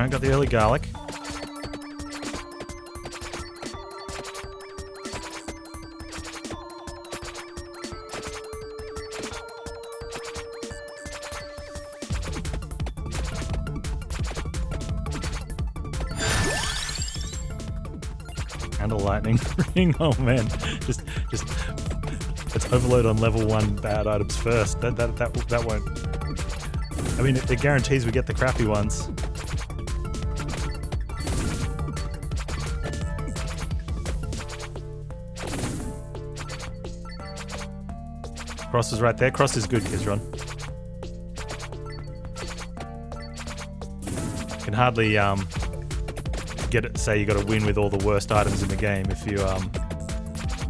Alright, got the early garlic. And a lightning ring. Oh man, just let's overload on level 1 bad items first. That won't. I mean, it guarantees we get the crappy ones. Cross is right there. Cross is good, Kizron. Can hardly say you got to win with all the worst items in the game if you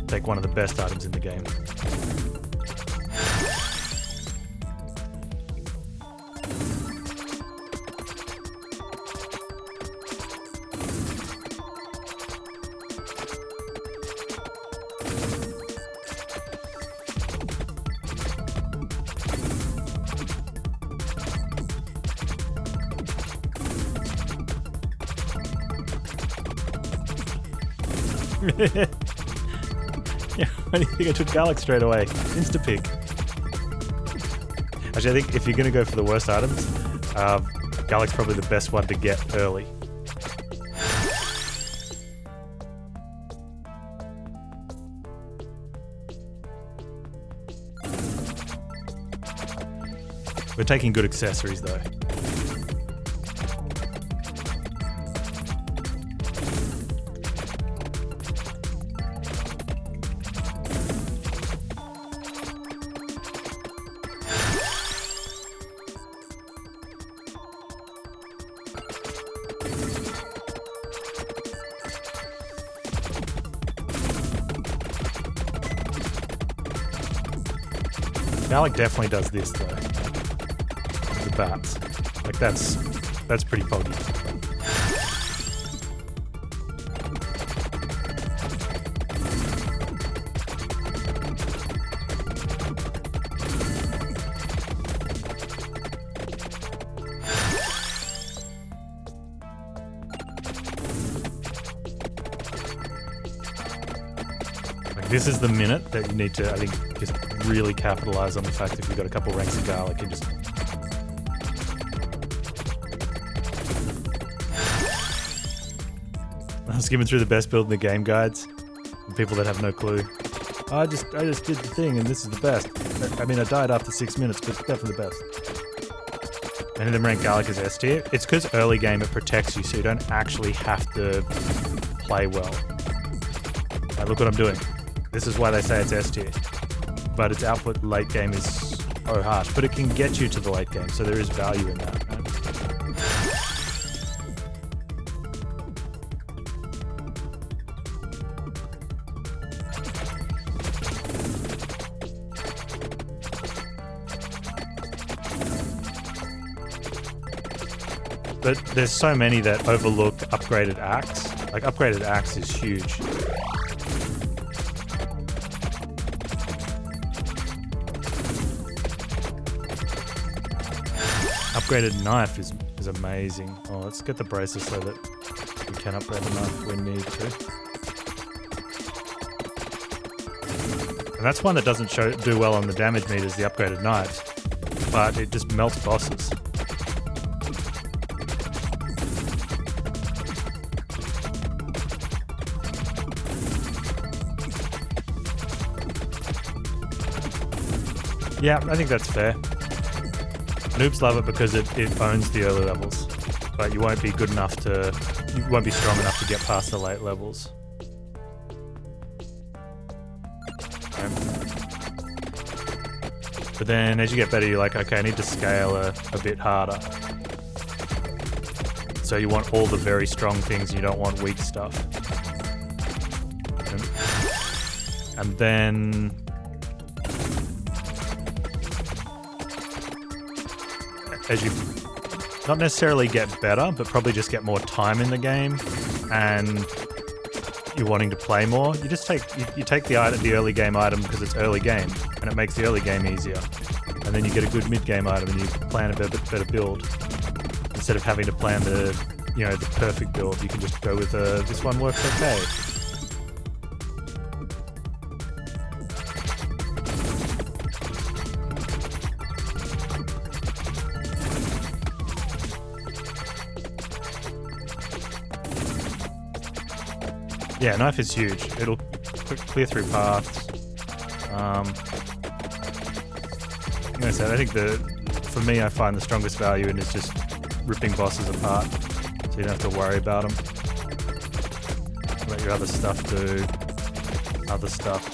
take one of the best items in the game. Yeah, why do you think I took garlic straight away? Insta-pick. Actually, I think if you're going to go for the worst items, garlic's probably the best one to get early. We're taking good accessories though. Garlic definitely does this though. The bats. Like that's pretty poggy. This is the minute that you need to, I think, just really capitalize on the fact that if you've got a couple ranks of garlic, you just... I was skimming through the best build in the game guides, and people that have no clue. I just did the thing, and this is the best. I mean, I died after 6 minutes, but it's definitely the best. Many of them rank garlic as S tier. It's because early game it protects you, so you don't actually have to play well. Right, look what I'm doing. This is why they say it's S tier, but its output late game is so harsh, but it can get you to the late game, so there is value in that. Right? But there's so many that overlook upgraded axe. Like upgraded axe is huge. Upgraded knife is amazing. Oh, let's get the braces so that we can upgrade the knife when need to. And that's one that doesn't do well on the damage meters, the upgraded knives, but it just melts bosses. Yeah, I think that's fair. Noobs love it because it owns the early levels, but you won't be good enough to, you won't be strong enough to get past the late levels. But then as you get better, you're like, okay, I need to scale a bit harder. So you want all the very strong things, you don't want weak stuff. And then... as you not necessarily get better, but probably just get more time in the game, and you're wanting to play more, you just take the early game item because it's early game, and it makes the early game easier. And then you get a good mid game item, and you plan a better build instead of having to plan the you know, the perfect build. You can just go with this one works okay. Yeah, knife is huge. It'll clear through paths. Like I said, I think for me, I find the strongest value in is just ripping bosses apart, so you don't have to worry about them. Let your other stuff do other stuff.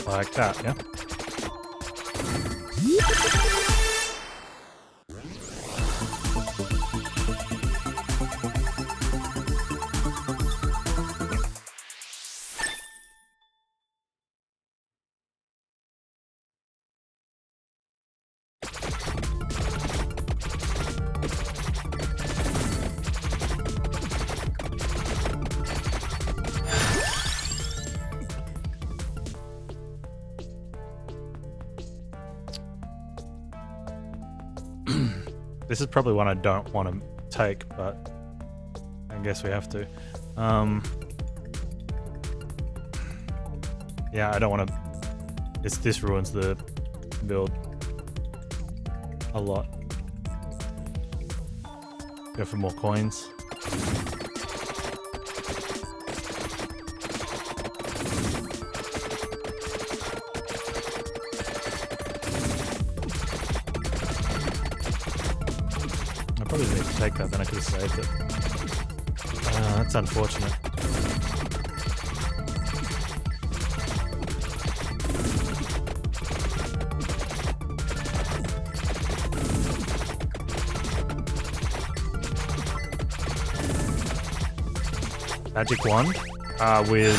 Like that, yeah? This is probably one I don't want to take, but I guess we have to. Yeah, I don't want to... This ruins the build a lot. Go for more coins. I probably need to take that, then I could have saved it. That's unfortunate. Magic wand with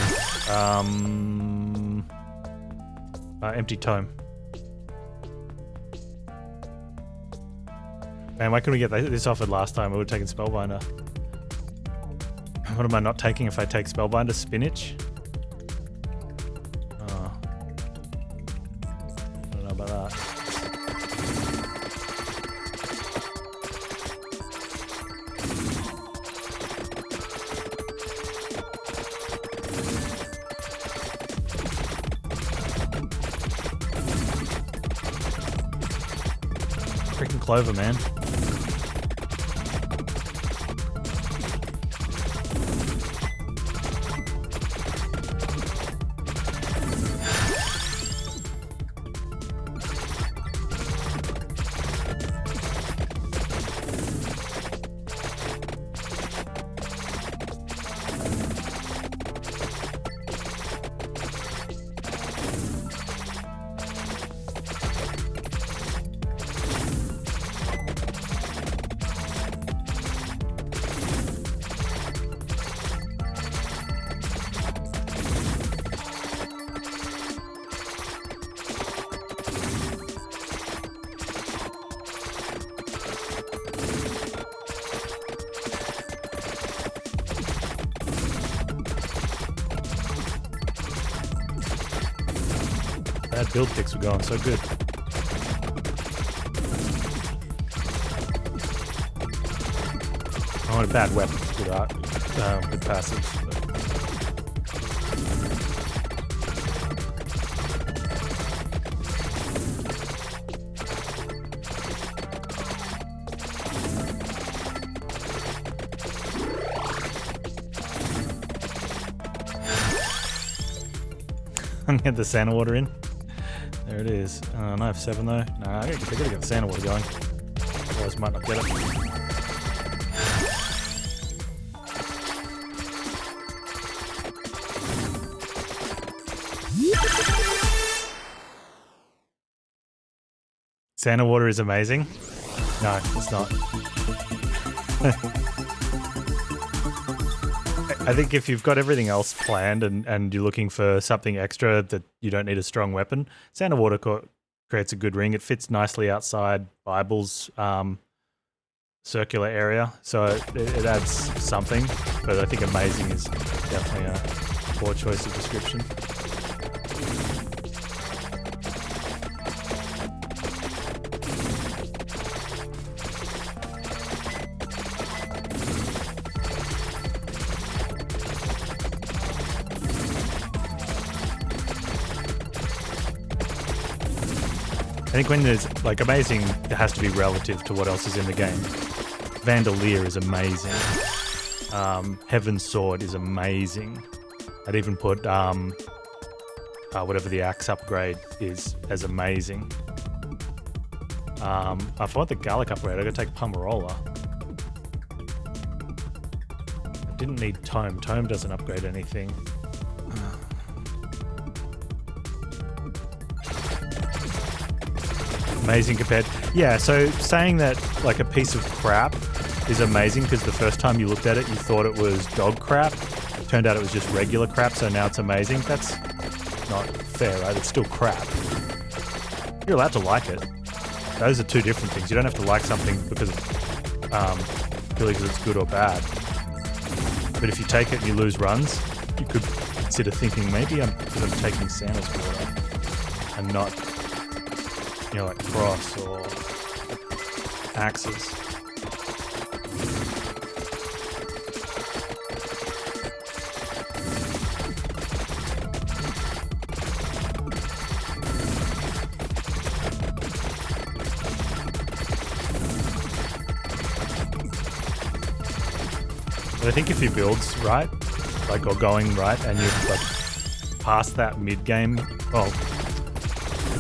empty tome. Man, why couldn't we get this offered last time? We would have taken Spellbinder. What am I not taking if I take Spellbinder? Spinach? Oh. I don't know about that. Freaking clover, man. Bad build picks were going so good. I want a bad weapon, good art, good passive. I'm gonna get the Santa water in. There it is. I have 7 though. Nah, I gotta get the Santa water going. Otherwise, I might not get it. Santa water is amazing. No, it's not. I think if you've got everything else planned and you're looking for something extra that you don't need a strong weapon, Santa Water creates a good ring. It fits nicely outside Bible's circular area, so it adds something. But I think amazing is definitely a poor choice of description. think when there's, like, amazing, it has to be relative to what else is in the game. Vandalier is amazing. Heaven's Sword is amazing. I'd even put whatever the axe upgrade is as amazing. If I want the garlic upgrade, I gotta take Pomerola. I didn't need Tome. Tome doesn't upgrade anything. Amazing compared. Yeah, so saying that like a piece of crap is amazing because the first time you looked at it, you thought it was dog crap. Turned out it was just regular crap, so now it's amazing. That's not fair, right? It's still crap. You're allowed to like it. Those are two different things. You don't have to like something because purely because it's good or bad. But if you take it and you lose runs, you could consider thinking maybe because I'm taking Santa's water and not, you know, like cross or axes. But I think if your build's right, like, or going right, and you're like past that mid game, I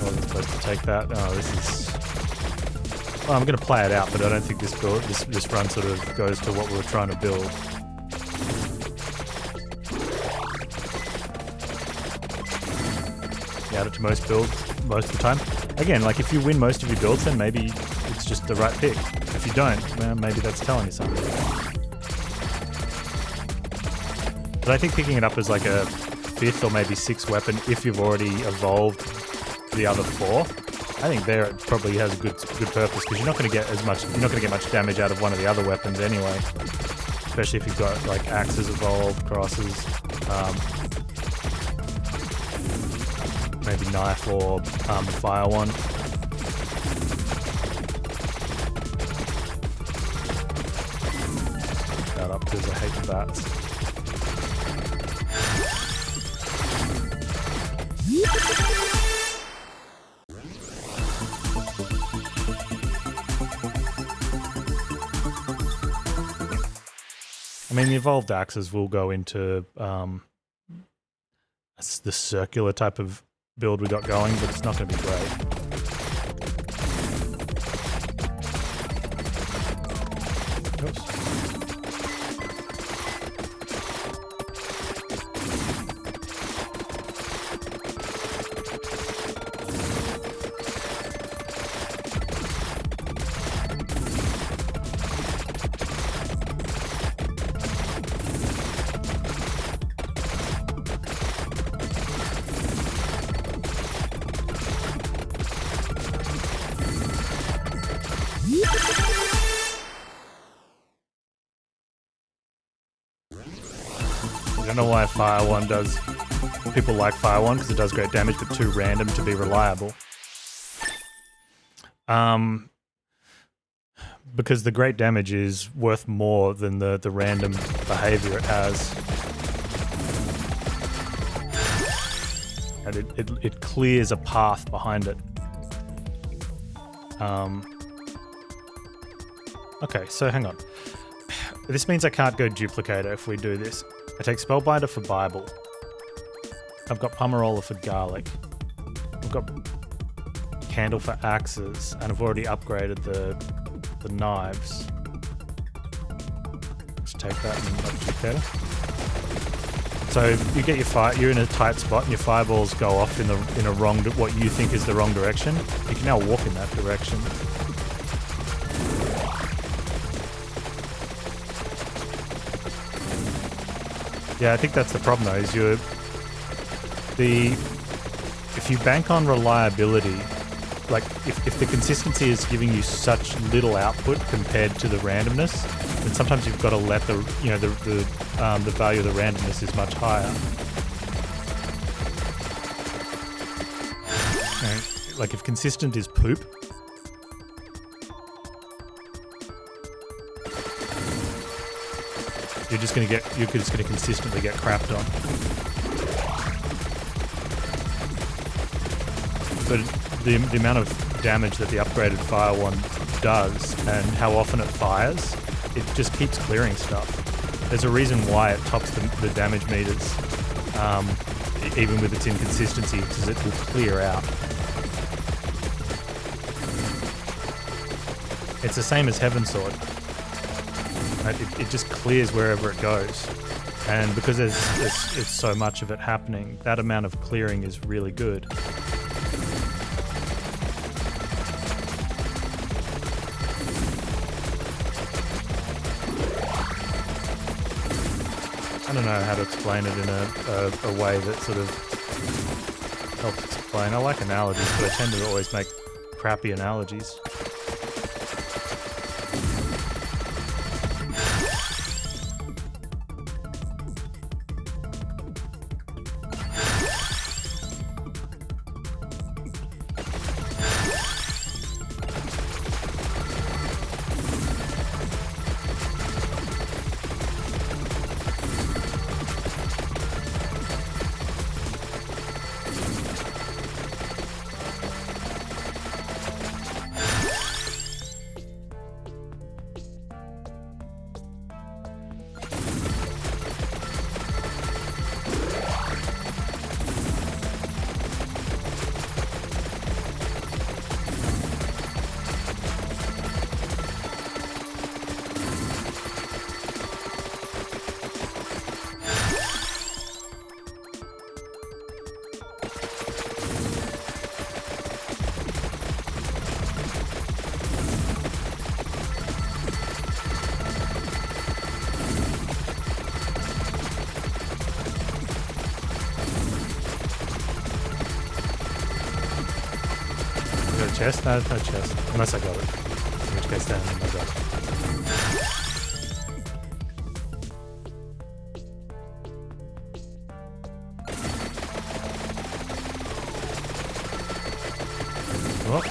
wasn't supposed to take that. Oh, this is. Well, I'm going to play it out, but I don't think this build, this run sort of goes to what we were trying to build. You add it to most builds most of the time. Again, like if you win most of your builds, then maybe it's just the right pick. If you don't, well, maybe that's telling you something. But I think picking it up as like a 5th or maybe 6th weapon, if you've already evolved the other 4, I think there it probably has a good purpose because you're not going to get much damage out of one of the other weapons anyway. Especially if you've got like axes evolved, crosses, maybe knife or the fire one. That up because I hate the bats. I mean, the evolved axes will go into the circular type of build we got going, but it's not going to be great. Oops. I don't know why Fire 1 does... People like Fire 1 because it does great damage, but too random to be reliable. Because the great damage is worth more than the random behavior it has. And it clears a path behind it. Okay, so hang on. This means I can't go duplicator if we do this. I take Spellbinder for Bible. I've got Pomerola for garlic. I've got Candle for axes, and I've already upgraded the knives. Let's take that and not duplicator. So you get your fire. You're in a tight spot, and your fireballs go off in a wrong, what you think is the wrong direction. You can now walk in that direction. Yeah, I think that's the problem though, is if you bank on reliability, like if the consistency is giving you such little output compared to the randomness, then sometimes you've got to let the value of the randomness is much higher. Okay. Like if consistent is poop, you're just going to consistently get crapped on. But the amount of damage that the upgraded fire one does and how often it fires, it just keeps clearing stuff. There's a reason why it tops the damage meters, even with its inconsistency, because it will clear out. It's the same as Heaven Sword. Right? It just clears wherever it goes. And because there's so much of it happening, that amount of clearing is really good. I don't know how to explain it in a way that sort of helps explain. I like analogies, but I tend to always make crappy analogies. Chest? No, no chest. Unless I got it. In which case then I got it. Oh.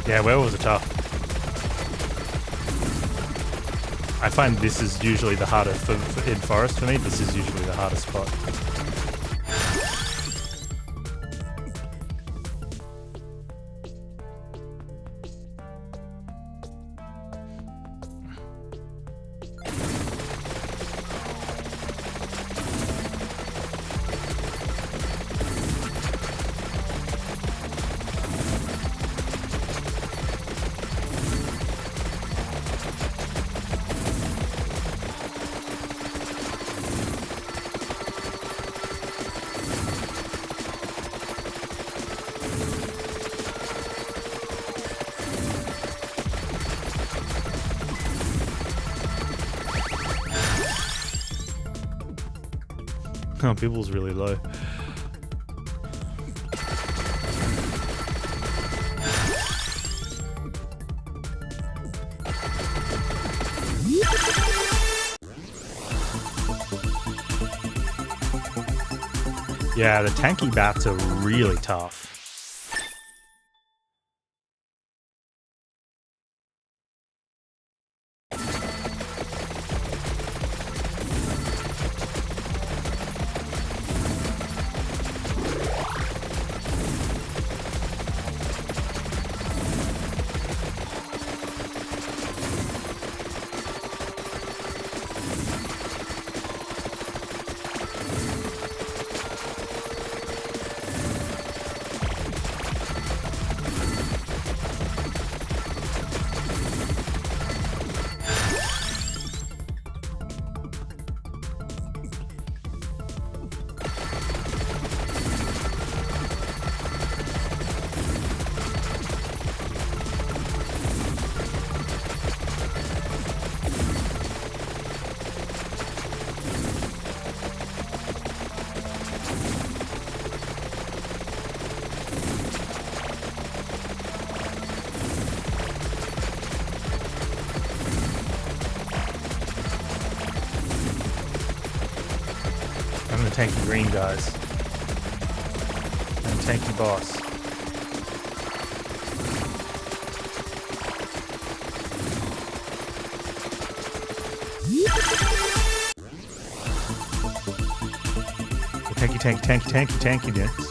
Yeah, werewolves are tough. I find this is usually the hardest in forest for me. This is usually the hardest spot. Oh, people's really low. Yeah, the tanky bats are really tough. tanky green guys. And tanky boss. The tankiness.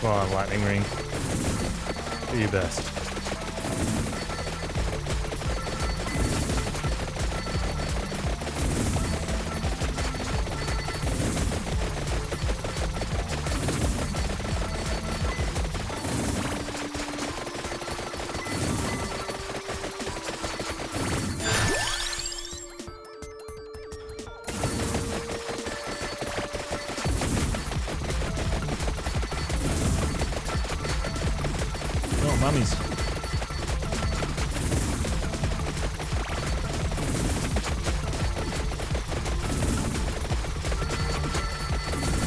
Come on, lightning ring. Do your best. Mummies.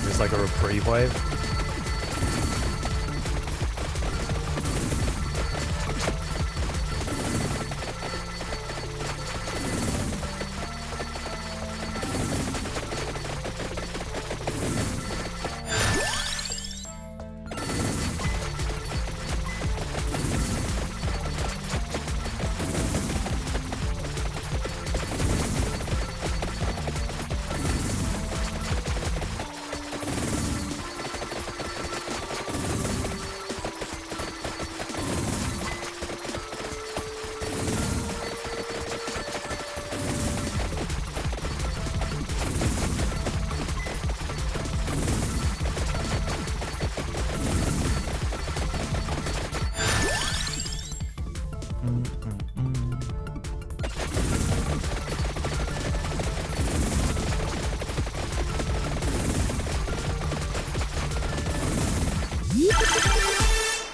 Just like a reprieve wave.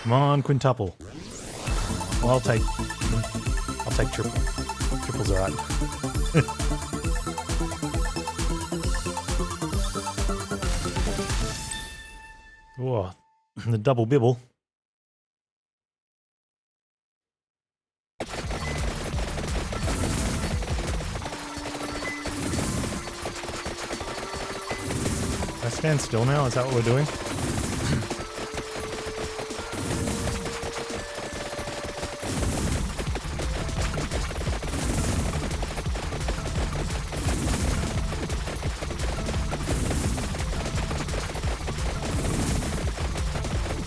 Come on, quintuple. Well, I'll take triple. Triple's alright. Whoa, the double bibble. I stand still now? Is that what we're doing?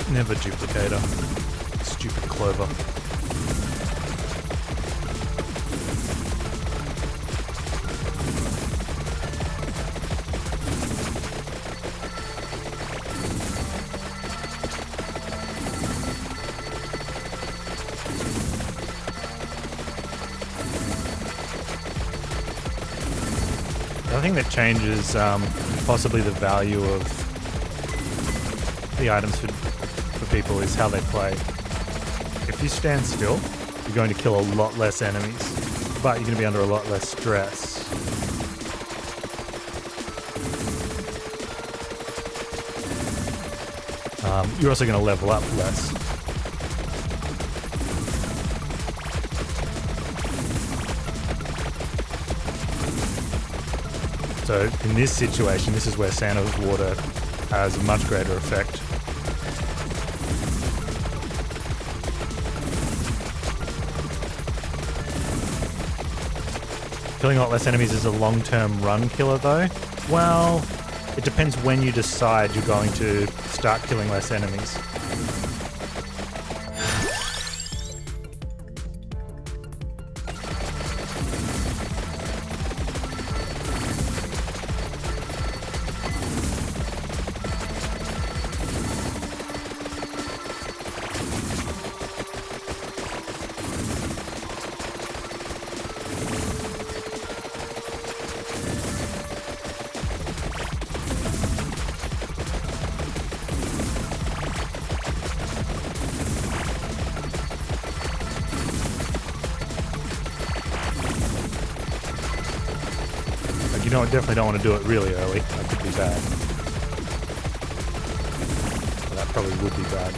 Never duplicator. Stupid clover. I think that changes possibly the value of the items for people is how they play. If you stand still, you're going to kill a lot less enemies, but you're going to be under a lot less stress. You're also going to level up less. So in this situation, this is where Santa's water has a much greater effect. Killing a lot less enemies is a long-term run killer though. Well, it depends when you decide you're going to start killing less enemies. You know, I definitely don't want to do it really early. That could be bad. Well, that probably would be bad.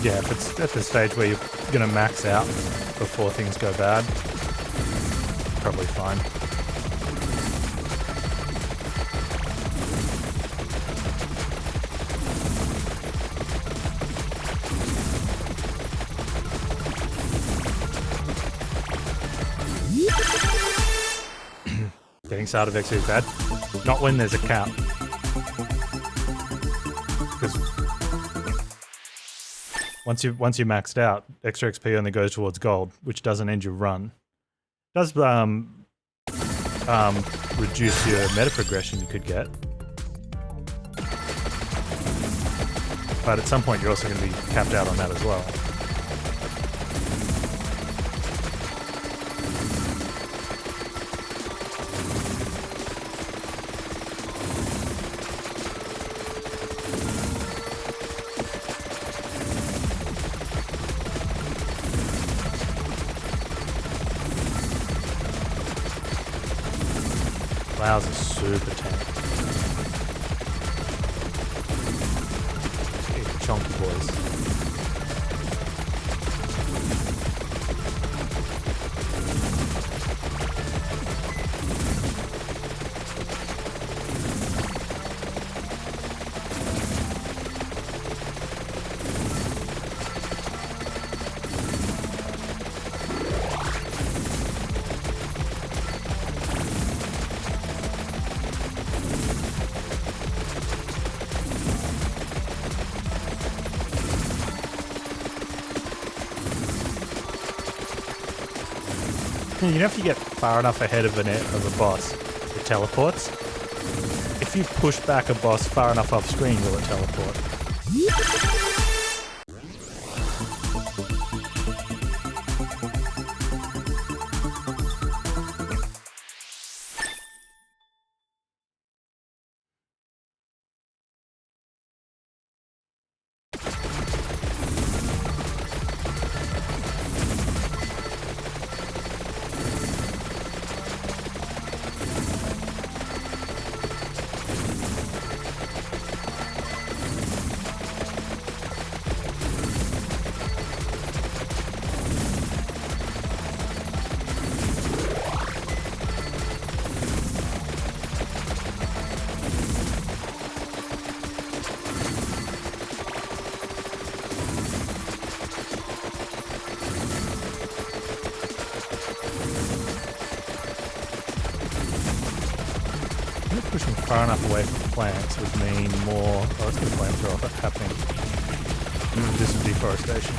Yeah, if it's at the stage where you're going to max out before things go bad, probably fine. Getting side effects is bad. Not when there's a cap. Because once you maxed out, extra XP only goes towards gold, which doesn't end your run. It does reduce your meta progression you could get. But at some point you're also going to be capped out on that as well. Flowers are super tank. Chunky boys. You know, if you get far enough ahead of a boss, it teleports. If you push back a boss far enough off screen, will it teleport? Pushing far enough away from the plants would mean more... Oh, let's get a flamethrower happening. Do some deforestation.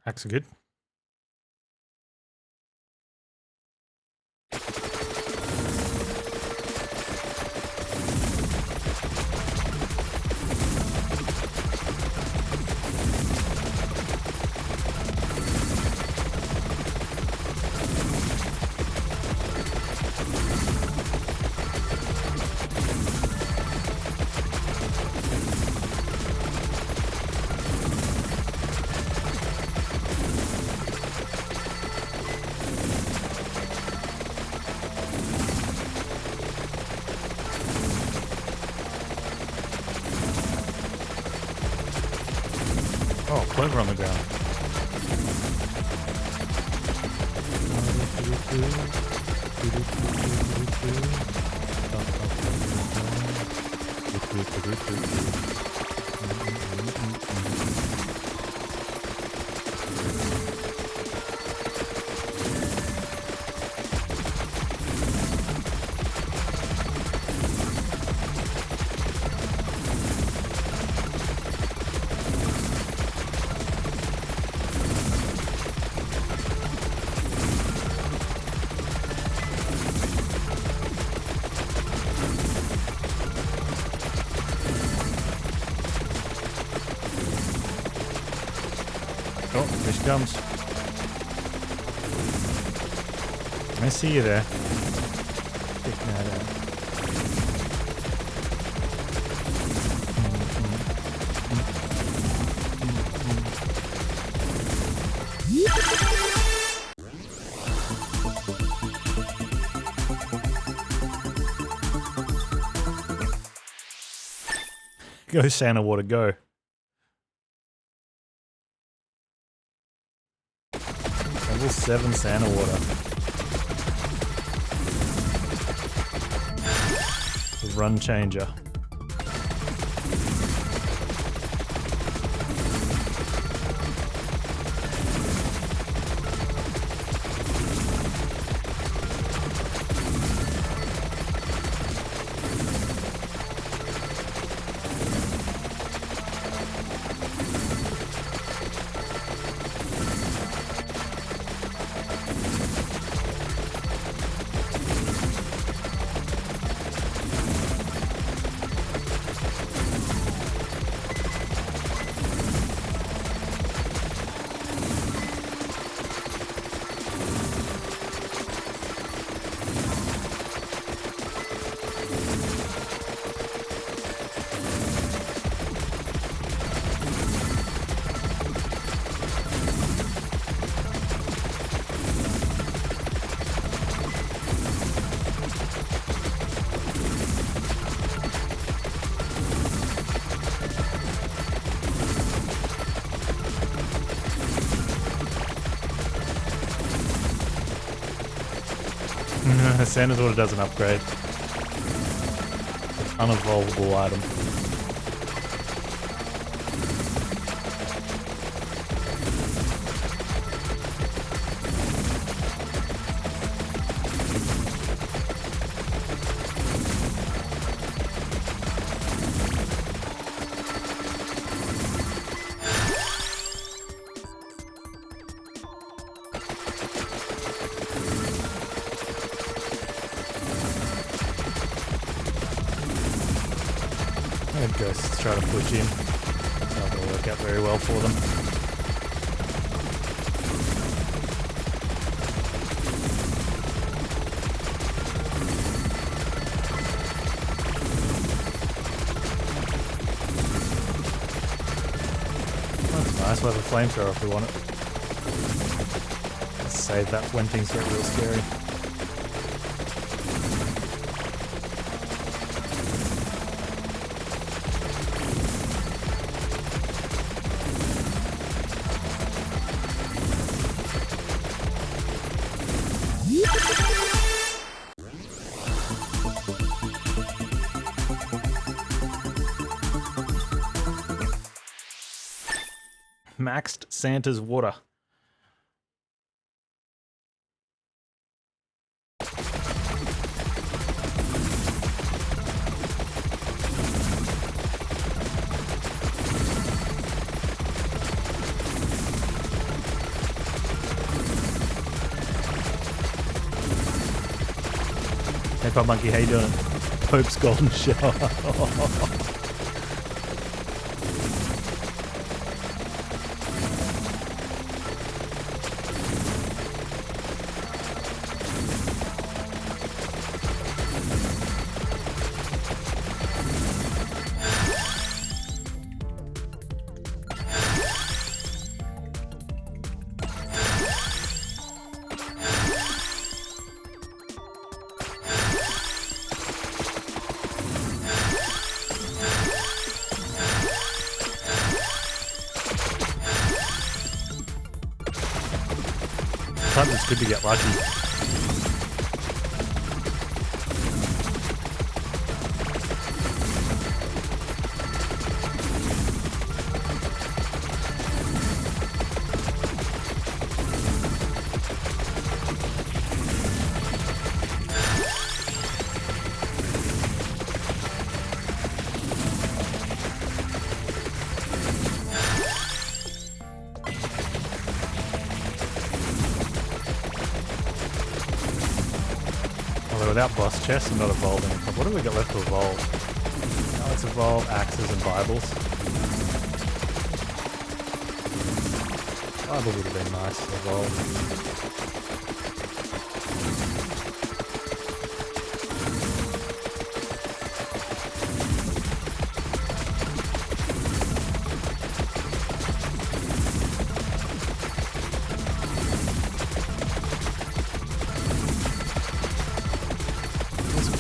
Hacks are good. Oh, clover on the ground. Oh, here she comes. I see you there. Stick that out. Go, Santa Water, go. Level 7 Santa Water. The run changer. Santa's Water doesn't upgrade. Unevolvable item. Ghosts try to push in. It's not going to work out very well for them. That's nice. We'll have a flamethrower if we want it. Let's save that when things get real scary. Maxed Santa's Water. Hey, Pop Monkey, how you doing? Pope's Golden Shower. Sometimes it's good to get lucky. Without boss chests, I'm not evolving. What do we got left to evolve? Now let's evolve axes and Bibles. Bible would have been nice to evolve.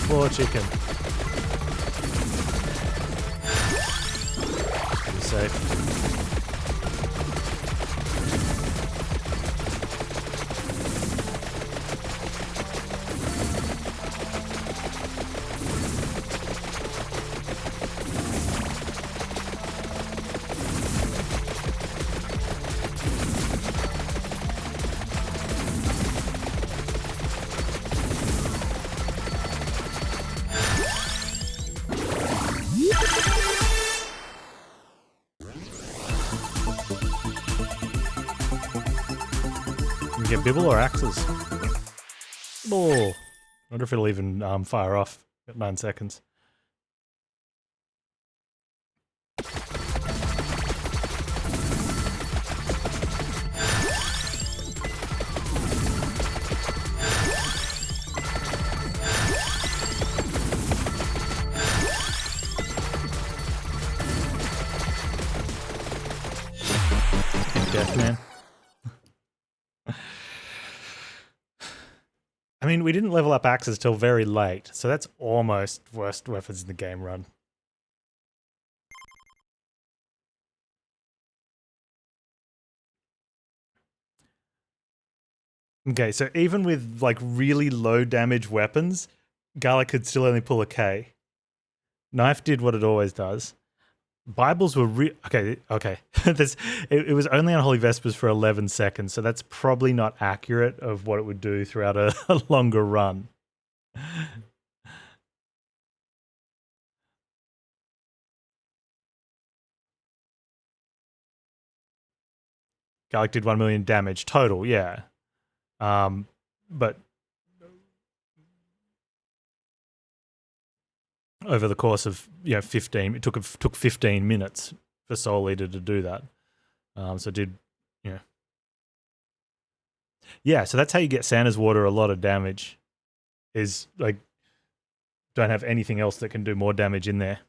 Floor chicken. Be safe. Get Bibble or axes? Oh, wonder if it'll even fire off at 9 seconds. Death man. I mean, we didn't level up axes till very late, so that's almost worst weapons in the game run. Okay, so even with like really low damage weapons, Garlic could still only pull a K. Knife did what it always does. Bibles were okay. It was only on Holy Vespers for 11 seconds, so that's probably not accurate of what it would do throughout a longer run. Garlic did 1 million damage total, yeah. But over the course of 15, it took 15 minutes for Soul Eater to do that. So it did, yeah. So that's how you get Santa's Water a lot of damage. Is like don't have anything else that can do more damage in there.